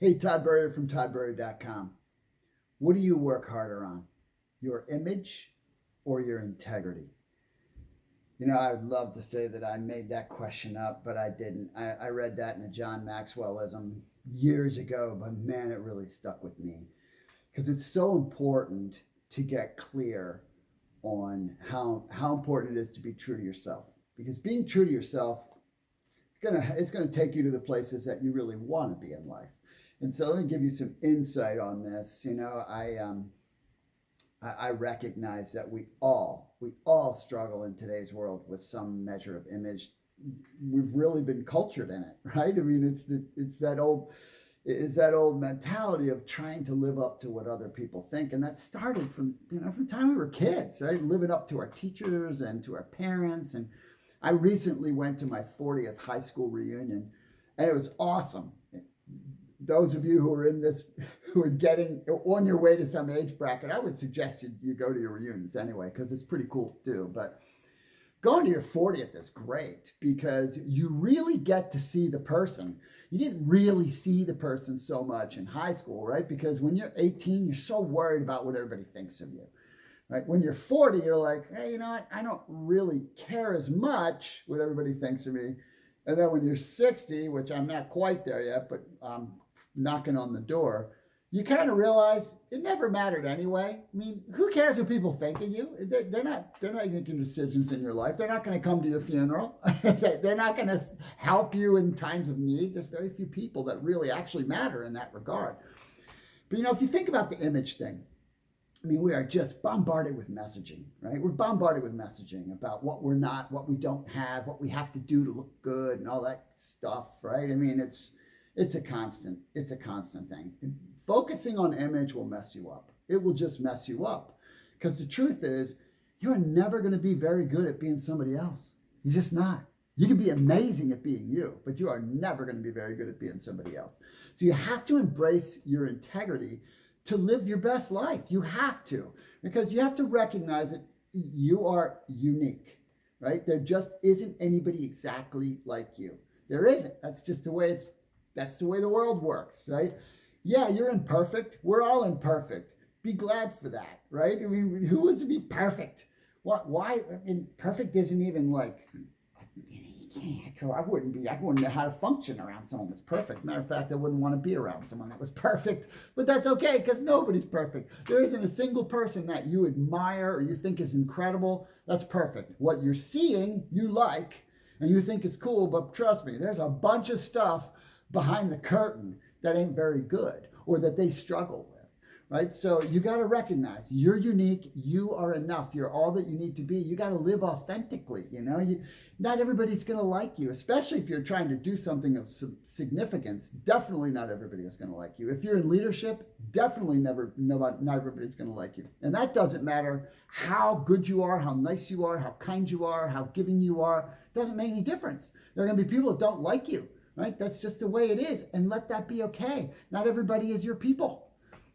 Hey, Todd Burrier from toddburrier.com. What do you work harder on? Your image or your integrity? You know, I'd love to say that I made that question up, but I didn't. I read that in a John Maxwellism years ago, but man, it really stuck with me because it's so important to get clear on how important it is to be true to yourself. Because being true to yourself, it's gonna take you to the places that you really want to be in life. And so let me give you some insight on this. I recognize that we all struggle in today's world with some measure of image. We've really been cultured in it, right? I mean, it's that old mentality of trying to live up to what other people think, and that started from time we were kids, right? Living up to our teachers and to our parents. And I recently went to my 40th high school reunion, and it was awesome. Those of you who are in this, who are getting on your way to some age bracket, I would suggest you go to your reunions anyway, because it's pretty cool to do. But going to your 40th is great because you really get to see the person. You didn't really see the person so much in high school, right? Because when you're 18, you're so worried about what everybody thinks of you, right? When you're 40, you're like, hey, you know what? I don't really care as much what everybody thinks of me. And then when you're 60, which I'm not quite there yet, but knocking on the door, you kind of realize it never mattered anyway. I mean, who cares what people think of you? They're not making decisions in your life. They're not going to come to your funeral. They're not going to help you in times of need. There's very few people that really actually matter in that regard. But if you think about the image thing, I mean, we are just bombarded with messaging, right? We're bombarded with messaging about what we're not, what we don't have, what we have to do to look good, and all that stuff, right? I mean, it's a constant thing. Focusing on image will mess you up. It will just mess you up. Because the truth is, you're never going to be very good at being somebody else. You're just not. You can be amazing at being you, but you are never going to be very good at being somebody else. So you have to embrace your integrity to live your best life. You have to, because you have to recognize that you are unique, right? There just isn't anybody exactly like you. There isn't. That's just the way the world works, right? Yeah, you're imperfect. We're all imperfect. Be glad for that, right? I mean, who wants to be perfect? Why? I mean, perfect isn't even like, I wouldn't know how to function around someone that's perfect. Matter of fact, I wouldn't want to be around someone that was perfect, but that's okay because nobody's perfect. There isn't a single person that you admire or you think is incredible that's perfect. What you're seeing, you like, and you think is cool, but trust me, there's a bunch of stuff behind the curtain that ain't very good or that they struggle with, right? So you got to recognize you're unique. You are enough. You're all that you need to be. You got to live authentically. Not everybody's going to like you, especially if you're trying to do something of significance. Definitely not everybody is going to like you. If you're in leadership, definitely not everybody's going to like you. And that doesn't matter how good you are, how nice you are, how kind you are, how giving you are. It doesn't make any difference. There are going to be people that don't like you. Right? That's just the way it is. And let that be okay. Not everybody is your people,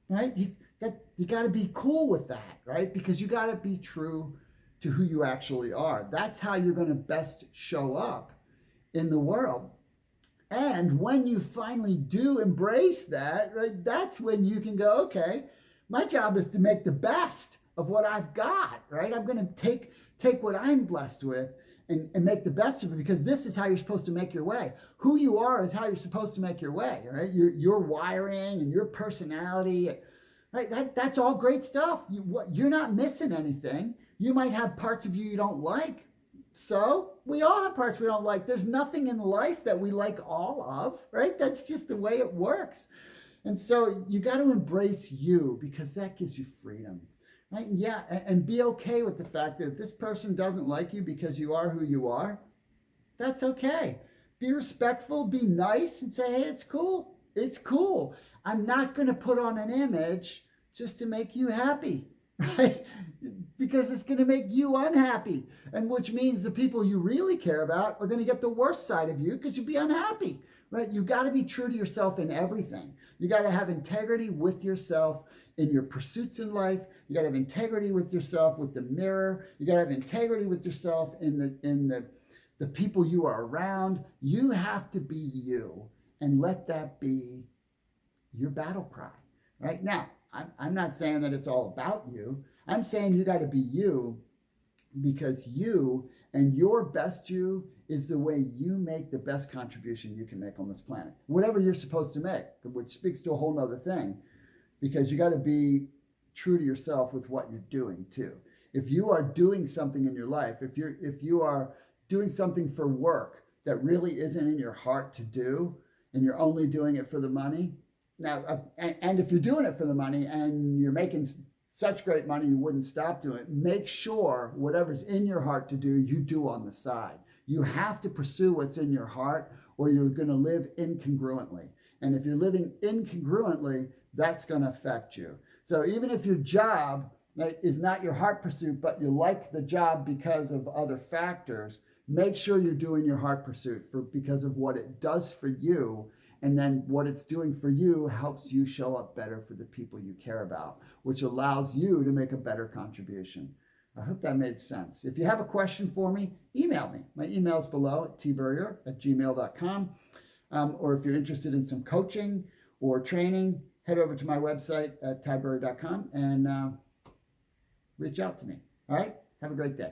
right? You got to be cool with that, right? Because you got to be true to who you actually are. That's how you're going to best show up in the world. And when you finally do embrace that, right, that's when you can go, okay, my job is to make the best of what I've got, right? I'm going to take what I'm blessed with and make the best of it, because this is how you're supposed to make your way. Who you are is how you're supposed to make your way, right? Your wiring and your personality, right? That's all great stuff. You're not missing anything. You might have parts of you don't like. So we all have parts we don't like. There's nothing in life that we like all of, right? That's just the way it works. And so you got to embrace you, because that gives you freedom. Right? Yeah, and be okay with the fact that if this person doesn't like you because you are who you are, that's okay. Be respectful, be nice, and say, hey, it's cool. It's cool. I'm not going to put on an image just to make you happy, right? Because it's going to make you unhappy, and which means the people you really care about are going to get the worst side of you because you'll be unhappy, right? You got to be true to yourself in everything. You got to have integrity with yourself in your pursuits in life. You got to have integrity with yourself with the mirror. You got to have integrity with yourself in the people you are around. You have to be you and let that be your battle cry. Right now, I'm not saying that it's all about you. I'm saying you got to be you, because you and your best you is the way you make the best contribution you can make on this planet, whatever you're supposed to make, which speaks to a whole nother thing, because you got to be true to yourself with what you're doing too. If you are doing something in your life, if you are doing something for work that really isn't in your heart to do, and you're only doing it for the money, now, and if you're doing it for the money and you're making such great money you wouldn't stop doing it, make sure whatever's in your heart to do, you do on the side. You have to pursue what's in your heart, or you're going to live incongruently. And if you're living incongruently, that's going to affect you. So even if your job, right, is not your heart pursuit, but you like the job because of other factors, make sure you're doing your heart pursuit because of what it does for you. And then what it's doing for you helps you show up better for the people you care about, which allows you to make a better contribution. I hope that made sense. If you have a question for me, email me. My email's below at tburrier@gmail.com. Or if you're interested in some coaching or training, head over to my website at tyburrier.com and reach out to me. All right? Have a great day.